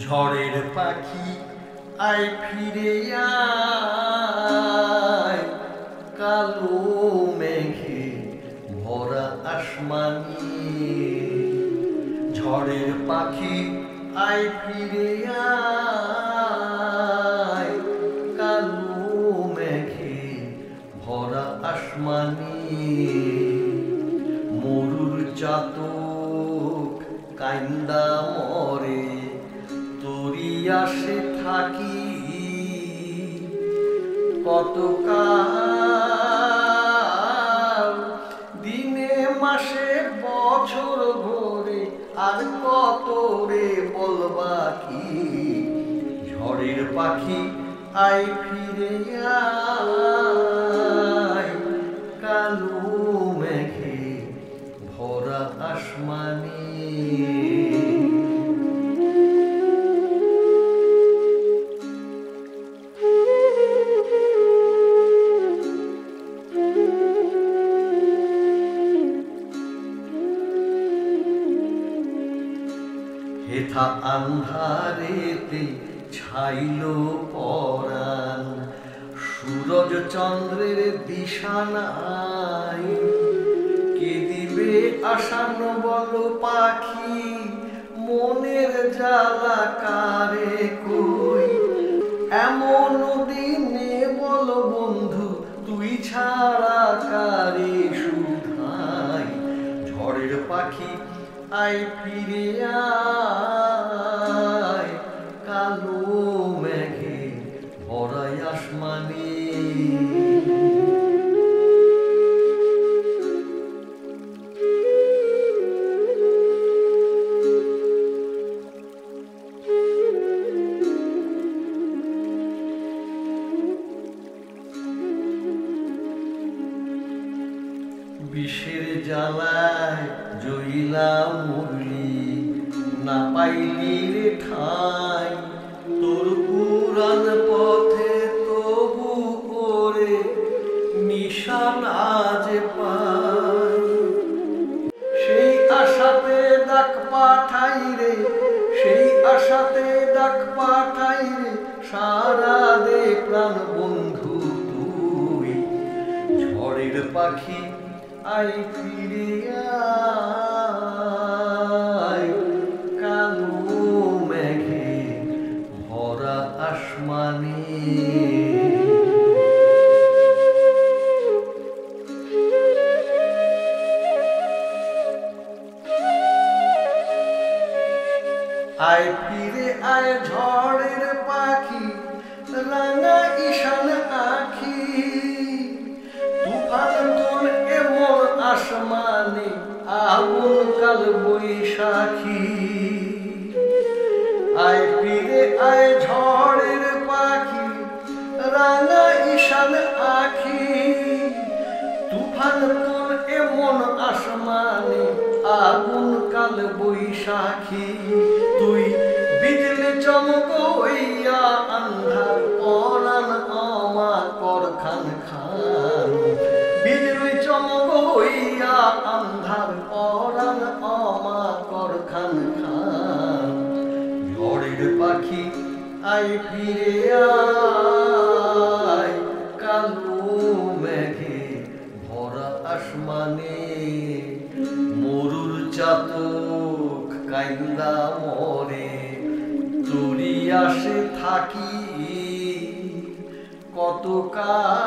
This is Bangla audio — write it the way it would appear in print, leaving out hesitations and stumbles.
ঝড়ের পাখি আয় ফিরে আয়, কালো মেঘে ভরা আসমানি। ঝড়ের পাখি আয় ফিরে আয়, কালো মেঘে ভরা আসমানি। মরুর চাতক কাইন্দা মরে, তোরি আসে থাকি কতকাল। দিনে মাসে বছর ঘোরে, আর কত রে বলবা কি। ঝড়ের পাখি আয় ফিরে আয়, কালো মেঘে ভরা আসমানি। হেথা আন্ধারেতে ছাইল পরাণ, সূরজ চন্দ্রের দিশা নাই। কে দিবে আসান বল পাখি, মনের জ্বালা কারে কই। এমন দিনে বল বন্ধু, তুই ছাড়া কারে শুধাই। ঝড়ের পাখি আয় ফিরে আয়, কালো মেঘে ভরা আসমানি। বিষের জ্বালায় জইলা মরলি, না পাইলি রে ঠাই। তোর পুরাণ পথে তবু করে নিশানা যে পাই। সেই আশাতে ডাক পাঠাই রে, সেই আশাতে ডাক পাঠাই রে, সারা দে প্রাণ বন্ধু তুই। ঝড়ের পাখি আয় ফিরে আয়, কালো মেঘে ভরা আসমানি। আয় ফিরে আয় ঝড়ের পাখি, রাঙা ঈশান আখি। তুফান তোল এমন আসমানে, আগুন কাল বৈশাখী। আয় ফিরে আয় ঝড়ের পাখি, রাঙা ঈশান আখি। তুফান তোল এমন আসমানে, আগুন কাল বৈশাখী। তুই বিজলি চমক হইয়া আন্ধার, পরাণ আমার কর খান খান। বিজলি চমক হইয়া আন্ধার, পরাণ আমার কর খান খান। ঝড়ের পাখি আয় ফিরে আয়, কালো মেঘে ভরা আসমানে। মরুর চাতক কাইন্দা মরে, তোরি আসে থাকি কতকাল।